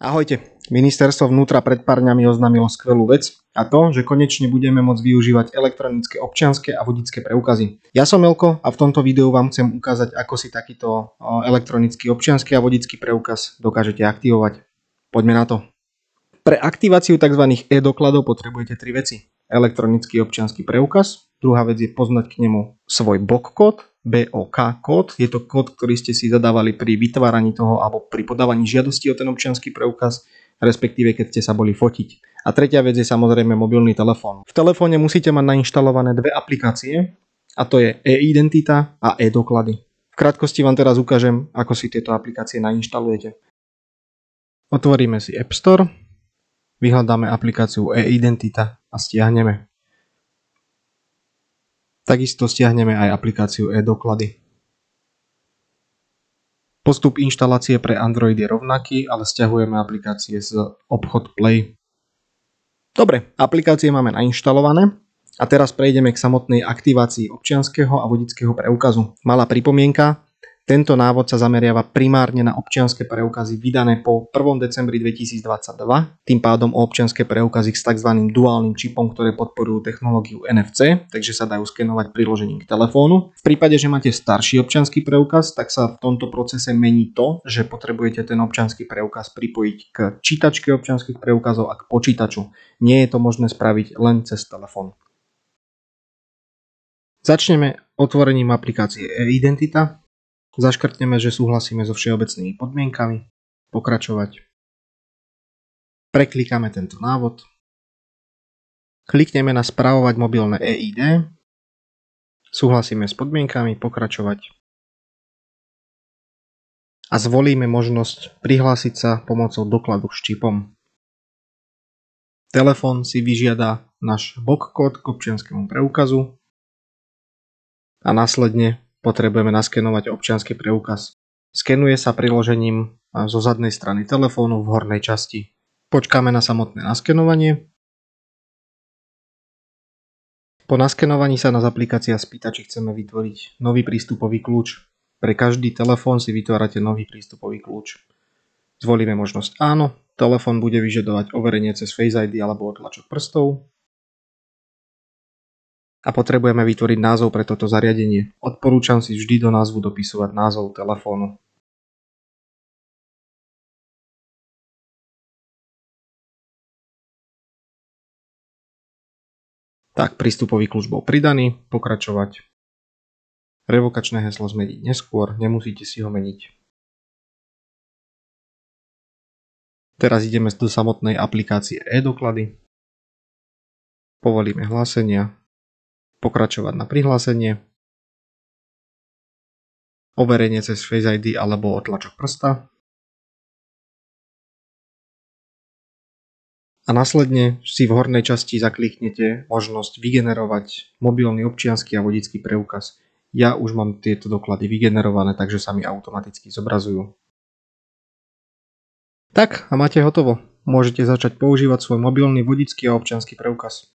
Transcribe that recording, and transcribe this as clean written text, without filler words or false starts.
Ahojte, ministerstvo vnútra pred pár dňami oznámilo skvelú vec a to, že konečne budeme môcť využívať elektronické občianske a vodičské preukazy. Ja som Elko a v tomto videu vám chcem ukázať, ako si takýto elektronický občiansky a vodičský preukaz dokážete aktivovať. Poďme na to. Pre aktiváciu tzv. E-dokladov potrebujete tri veci. Elektronický občiansky preukaz, druhá vec je poznať k nemu svoj BOK kód, BOK kód, je to kód, ktorý ste si zadávali pri vytváraní toho alebo pri podávaní žiadosti o ten občiansky preukaz, respektíve keď ste sa boli fotiť. A tretia vec je samozrejme mobilný telefón. V telefóne musíte mať nainštalované dve aplikácie, a to je e-identita a e-doklady. V krátkosti vám teraz ukážem, ako si tieto aplikácie nainštalujete. Otvoríme si App Store, vyhľadáme aplikáciu e-identita a stiahneme. Takisto stiahneme aj aplikáciu e-doklady. Postup inštalácie pre Android je rovnaký, ale stiahujeme aplikácie z obchod Play. Dobre, aplikácie máme nainštalované a teraz prejdeme k samotnej aktivácii občianskeho a vodičského preukazu. Malá pripomienka, tento návod sa zameriava primárne na občianske preukazy vydané po 1. decembri 2022, tým pádom o občianske preukazy s tzv. Duálnym čipom, ktoré podporujú technológiu NFC, takže sa dajú skenovať priložením k telefónu. V prípade, že máte starší občiansky preukaz, tak sa v tomto procese mení to, že potrebujete ten občiansky preukaz pripojiť k čítačke občianskych preukazov a k počítaču. Nie je to možné spraviť len cez telefón. Začneme otvorením aplikácie e-identita. Zaškrtneme, že súhlasíme so všeobecnými podmienkami. Pokračovať. Preklikáme tento návod. Klikneme na Spravovať mobilné e-ID. Súhlasíme s podmienkami. Pokračovať. A zvolíme možnosť prihlásiť sa pomocou dokladu s čipom. Telefón si vyžiada náš BOK kód k občianskemu preukazu a následne potrebujeme naskenovať občiansky preukaz. Skenuje sa priložením zo zadnej strany telefónu v hornej časti. Počkáme na samotné naskenovanie. Po naskenovaní sa nás aplikácia spýta, či chceme vytvoriť nový prístupový kľúč. Pre každý telefón si vytvárate nový prístupový kľúč. Zvolíme možnosť áno. Telefón bude vyžadovať overenie cez Face ID alebo otlačok prstov. A potrebujeme vytvoriť názov pre toto zariadenie. Odporúčam si vždy do názvu dopisovať názov telefónu. Tak, prístupový kľúč bol pridaný. Pokračovať. Revokačné heslo zmeniť neskôr, nemusíte si ho meniť. Teraz ideme do samotnej aplikácie e-doklady. Povolíme hlásenia. Pokračovať na prihlásenie, overenie cez Face ID alebo otlačok prsta a následne si v hornej časti zakliknete možnosť vygenerovať mobilný občiansky a vodičský preukaz. Ja už mám tieto doklady vygenerované, takže sa mi automaticky zobrazujú. Tak a máte hotovo. Môžete začať používať svoj mobilný vodičský a občiansky preukaz.